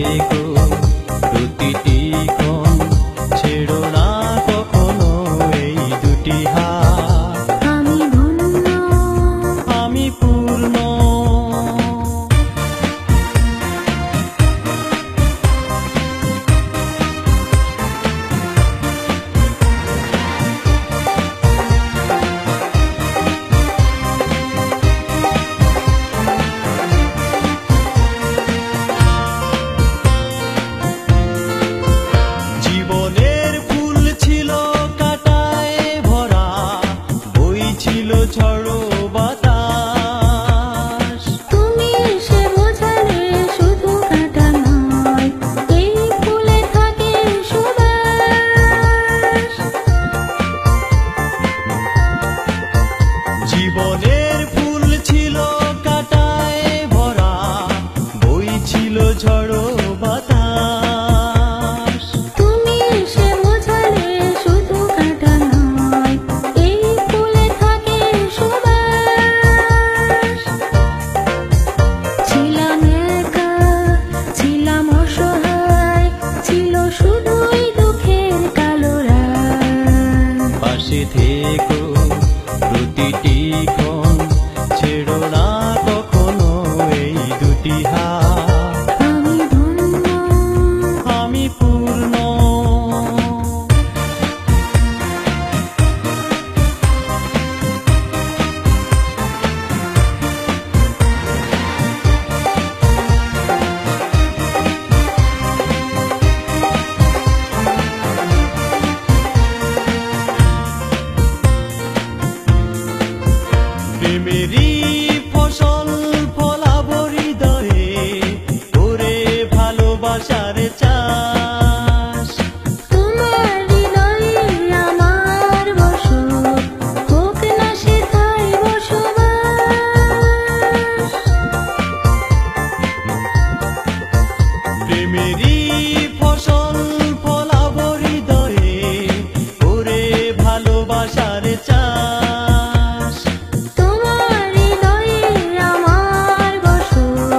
থেকো প্রতিটি ক্ষণ, ছেড়ো না কখনো এই দুটি হাত। আমি ধন্য, আমি পূর্ণ। জীবনের ফুল ছিল কাঁটায় ভরা, বইছিল ঝড়ো বাতাস। তুমি এসে বোঝালে শুধু কাঁটা নয়, এই ফুলে থাকে সুবাস। জীবনের ফুল ছিল কাঁটায় ভরা, বইছিল ঝড়ো বাতাস। তুমি এসে বোঝালে শুধু কাঁটা নয়, এই ফুলে থাকে সুবাস। ছিলাম একা, ছিলাম অসহায়, ছিল শুধুই দুঃখের কালো রাত। পাশে থেকো প্রতিটি ক্ষণ, ছেড়ো না কখনো এই দুটি হাত। আমি ধন্য, আমি পূর্ণ। প্রেমেরই ফসল ফলাবো হৃদয়ে, করে ভালোবাসার চাষ। তোমার হৃদয়ে আমার বসত, হোক না সেথায় বসবাস। প্রেমেরই ফসল ফলাবো হৃদয়ে, করে ভালোবাসার চাষ। তোমার হৃদয়ে আমার বসত,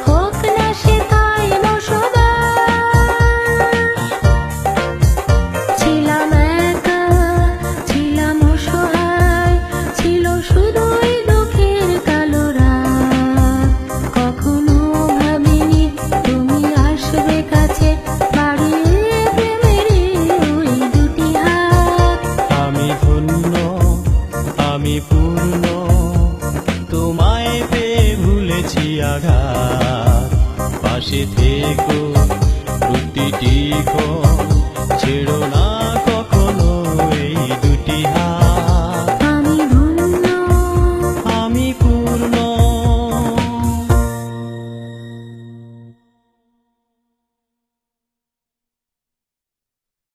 হোক না সেথায় বসবাস। ছিলাম একা, ছিলাম অসহায়, ছিল শুধুই দুঃখের কালো রাত। কখনো ভাবিনি তুমি আসবে কাছে, বাড়িয়ে প্রেমের ওই দুটি হাত। আমি ধন্য, আমি পূর্ণ, তোমায় পেয়ে ভুলেছি আঘাত। পাশে থেকো প্রতিটি ক্ষণ, ছেড়ো না